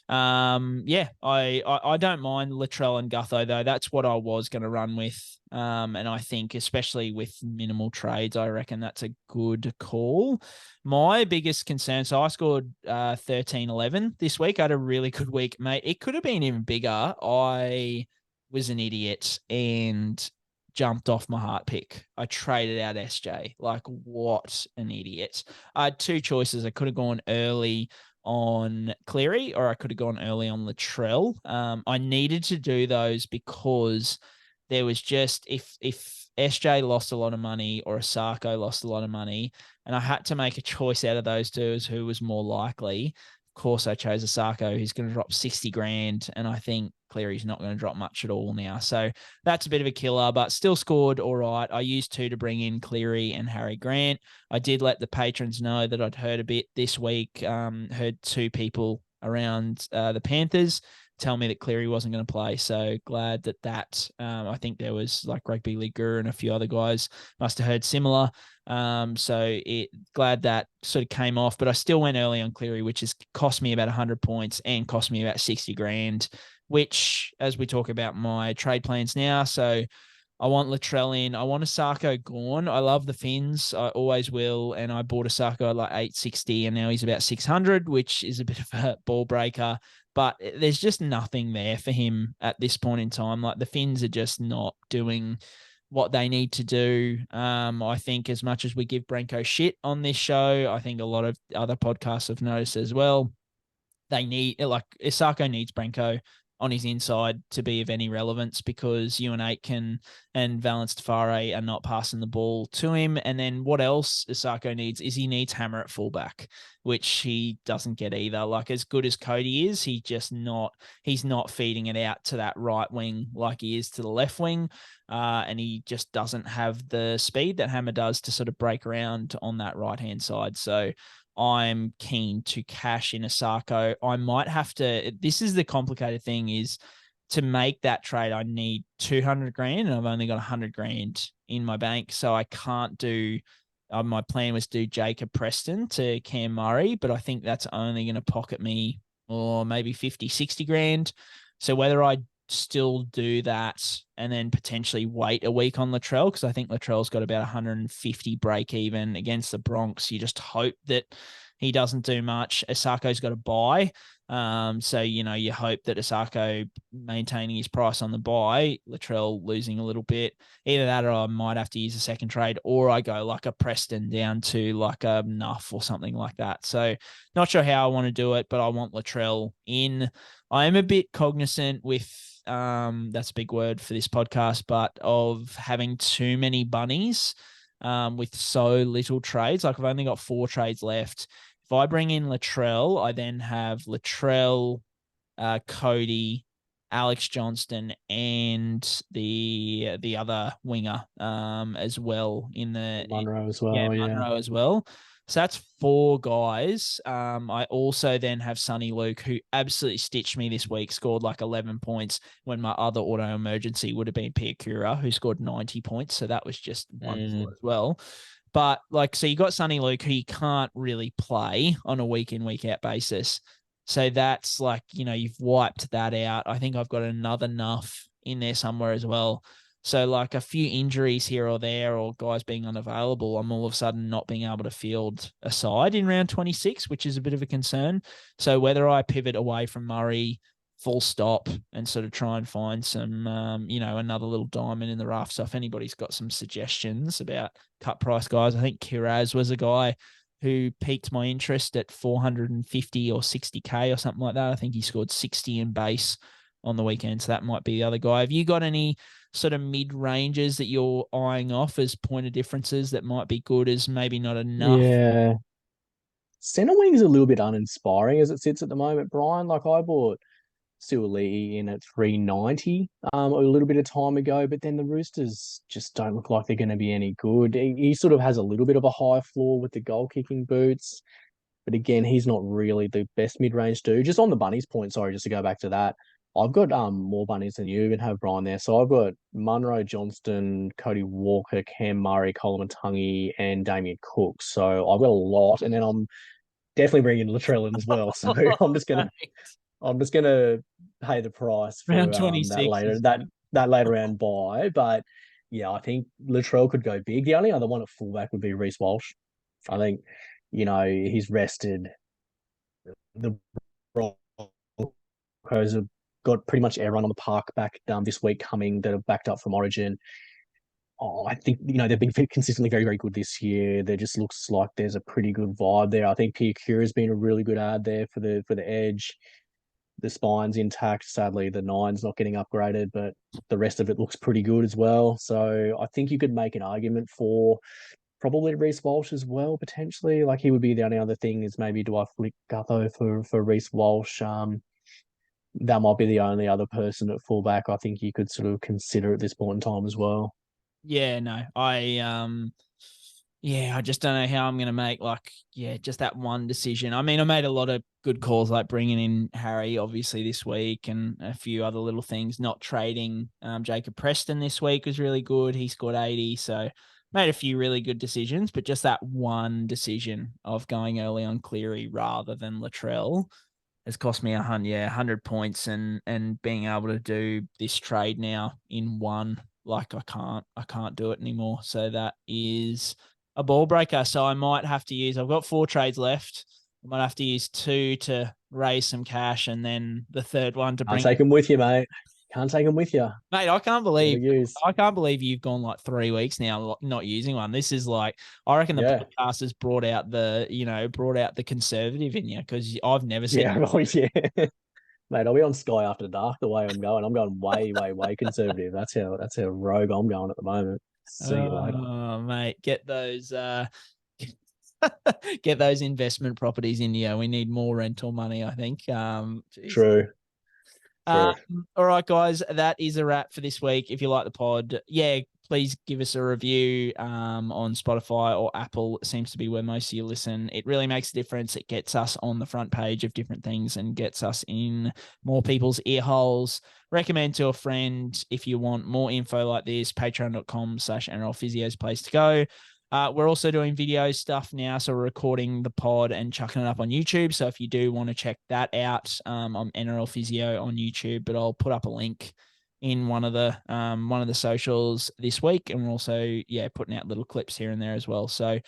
Yeah, I don't mind Latrell and Gutho though. That's what I was going to run with. And I think especially with minimal trades, I reckon that's a good call. My biggest concern, so I scored 13-11 this week. I had a really good week, mate. It could have been even bigger. I was an idiot and jumped off my heart pick. I traded out SJ. Like, what an idiot. I had 2 choices. I could have gone early on Cleary or I could have gone early on Latrell. I needed to do those because there was just if SJ lost a lot of money or Asako lost a lot of money, and I had to make a choice out of those two as who was more likely. Of course, I chose Asako, who's going to drop 60 grand, and I think Cleary's not going to drop much at all now. So that's a bit of a killer, but still scored all right. I used two to bring in Cleary and Harry Grant. I did let the patrons know that I'd heard a bit this week, heard two people around the Panthers tell me that Cleary wasn't going to play. So glad that I think there was like Rugby League Guru and a few other guys must have heard similar. Glad that sort of came off, but I still went early on Cleary, which has cost me about 100 points and cost me about 60 grand, which as we talk about my trade plans now. So I want Latrell in. I want Asako gone. I love the Finns. I always will. And I bought Asako at like 860 and now he's about 600, which is a bit of a ball breaker. But there's just nothing there for him at this point in time. Like the Finns are just not doing what they need to do. I think as much as we give Branko shit on this show, I think a lot of other podcasts have noticed as well. They need, like, Isako needs Branko on his inside to be of any relevance because Ewan Aitken and Valence Tafare are not passing the ball to him. And then what else Isako needs is he needs Hammer at fullback, which he doesn't get either. Like as good as Cody is, he's not feeding it out to that right wing like he is to the left wing. And he just doesn't have the speed that Hammer does to sort of break around on that right-hand side. So I'm keen to cash in Asako. I might have to, this is the complicated thing is to make that trade, I need 200 grand and I've only got 100 grand in my bank. So I can't do, my plan was to do Jacob Preston to Cam Murray, but I think that's only going to pocket me or maybe 50, 60 grand. So whether I still do that and then potentially wait a week on Latrell, because I think Latrell's got about 150 break even against the Bronx. You just hope that he doesn't do much. Asako's got a buy. So, you hope that Asako maintaining his price on the buy, Latrell losing a little bit. Either that or I might have to use a second trade or I go like a Preston down to like a Nuff or something like that. So not sure how I want to do it, but I want Latrell in. I am a bit cognizant with, that's a big word for this podcast, but of having too many bunnies with so little trades. Like I've only got 4 trades left. If I bring in Latrell, I then have Latrell, Cody, Alex Johnston, and the other winger as well in the Munro as well. Yeah. Munro as well. So that's 4 guys. I also then have Sonny Luke, who absolutely stitched me this week, scored like 11 points when my other auto emergency would have been Piakura, who scored 90 points. So that was just wonderful as well. But so you got Sonny Luke, who you can't really play on a week in, week out basis. So that's like, you've wiped that out. I think I've got another Nuff in there somewhere as well. So like a few injuries here or there or guys being unavailable, I'm all of a sudden not being able to field a side in round 26, which is a bit of a concern. So whether I pivot away from Murray full stop and sort of try and find some, another little diamond in the rough. So if anybody's got some suggestions about cut price guys, I think Kiraz was a guy who piqued my interest at 450 or 60K or something like that. I think he scored 60 in base on the weekend. So that might be the other guy. Have you got any sort of mid-ranges that you're eyeing off as point of differences that might be good as maybe not enough? Yeah. Center wing's a little bit uninspiring as it sits at the moment, Brian. Like I bought Suoliti in at 390 a little bit of time ago, but then the Roosters just don't look like they're going to be any good. He sort of has a little bit of a high floor with the goal kicking boots, but again, he's not really the best mid-range dude. Just on the bunnies point, sorry, just to go back to that. I've got more bunnies than you even have Brian there. So I've got Munro, Johnston, Cody Walker, Cam Murray, Colomatungi, and Damien Cook. So I've got a lot, and then I'm definitely bringing Latrell in as well. So I'm just gonna pay the price for Round 26. That later round buy. But yeah, I think Latrell could go big. The only other one at fullback would be Reece Walsh. I think, he's rested. The Broncos have got pretty much everyone on the park back this week coming that have backed up from Origin. Oh, I think, they've been consistently very, very good this year. There just looks like there's a pretty good vibe there. I think Piakura has been a really good ad there for the edge. The spine's intact. Sadly, the nine's not getting upgraded, but the rest of it looks pretty good as well. So I think you could make an argument for probably Reece Walsh as well, potentially. Like he would be the only other thing is maybe do I flick Gutho for Reece Walsh? That might be the only other person at fullback I think you could sort of consider at this point in time as well. Yeah, no, I just don't know how I'm going to make just that one decision. I mean, I made a lot of good calls, like bringing in Harry, obviously this week, and a few other little things. Not trading Jacob Preston this week was really good. He scored 80, so made a few really good decisions. But just that one decision of going early on Cleary rather than Latrell has cost me 100 points, and being able to do this trade now in one, like I can't do it anymore. So that is a ball breaker. So I might have to use, I've got 4 trades left. I might have to use 2 to raise some cash, and then the third one to Can't bring. take him with you, mate. Can't take him with you. Mate, Gotta use. I can't believe you've gone like 3 weeks now not using one. This is like, I reckon the Yeah. podcast has brought out the conservative in you, because I've never seen. Yeah. Oh, yeah. Mate, I'll be on Sky After Dark the way I'm going. I'm going way, way, way conservative. That's how rogue I'm going at the moment. See you later. Oh, mate, get those investment properties in here. We need more rental money, I think. Geez. True. True. All right, guys, that is a wrap for this week. If you like the pod, please give us a review on Spotify or Apple. It seems to be where most of you listen. It really makes a difference. It gets us on the front page of different things and gets us in more people's ear holes. Recommend to a friend if you want more info like this. Patreon.com/NRL Physio's place to go. We're also doing video stuff now, so we're recording the pod and chucking it up on YouTube. So if you do want to check that out, I'm NRL Physio on YouTube, but I'll put up a link in one of the socials this week, and we're also putting out little clips here and there as well. So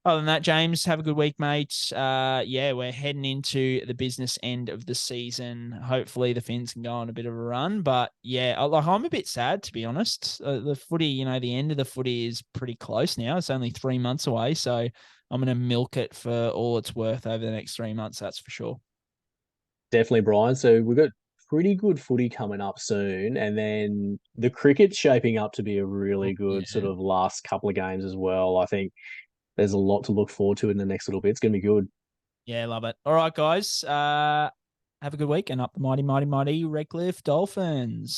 other than that, James, have a good week, mate. We're heading into the business end of the season. Hopefully the Finns can go on a bit of a run, but I'm a bit sad, to be honest. The footy, the end of the footy is pretty close now. It's only 3 months away, so I'm going to milk it for all it's worth over the next 3 months. That's for sure. Definitely, Brian. So we've got pretty good footy coming up soon, and then the cricket's shaping up to be a really good sort Yeah. of last couple of games as well. I think there's a lot to look forward to in the next little bit. It's going to be good. Yeah, love it. All right, guys. Have a good week, and up the mighty, mighty, mighty Redcliffe Dolphins.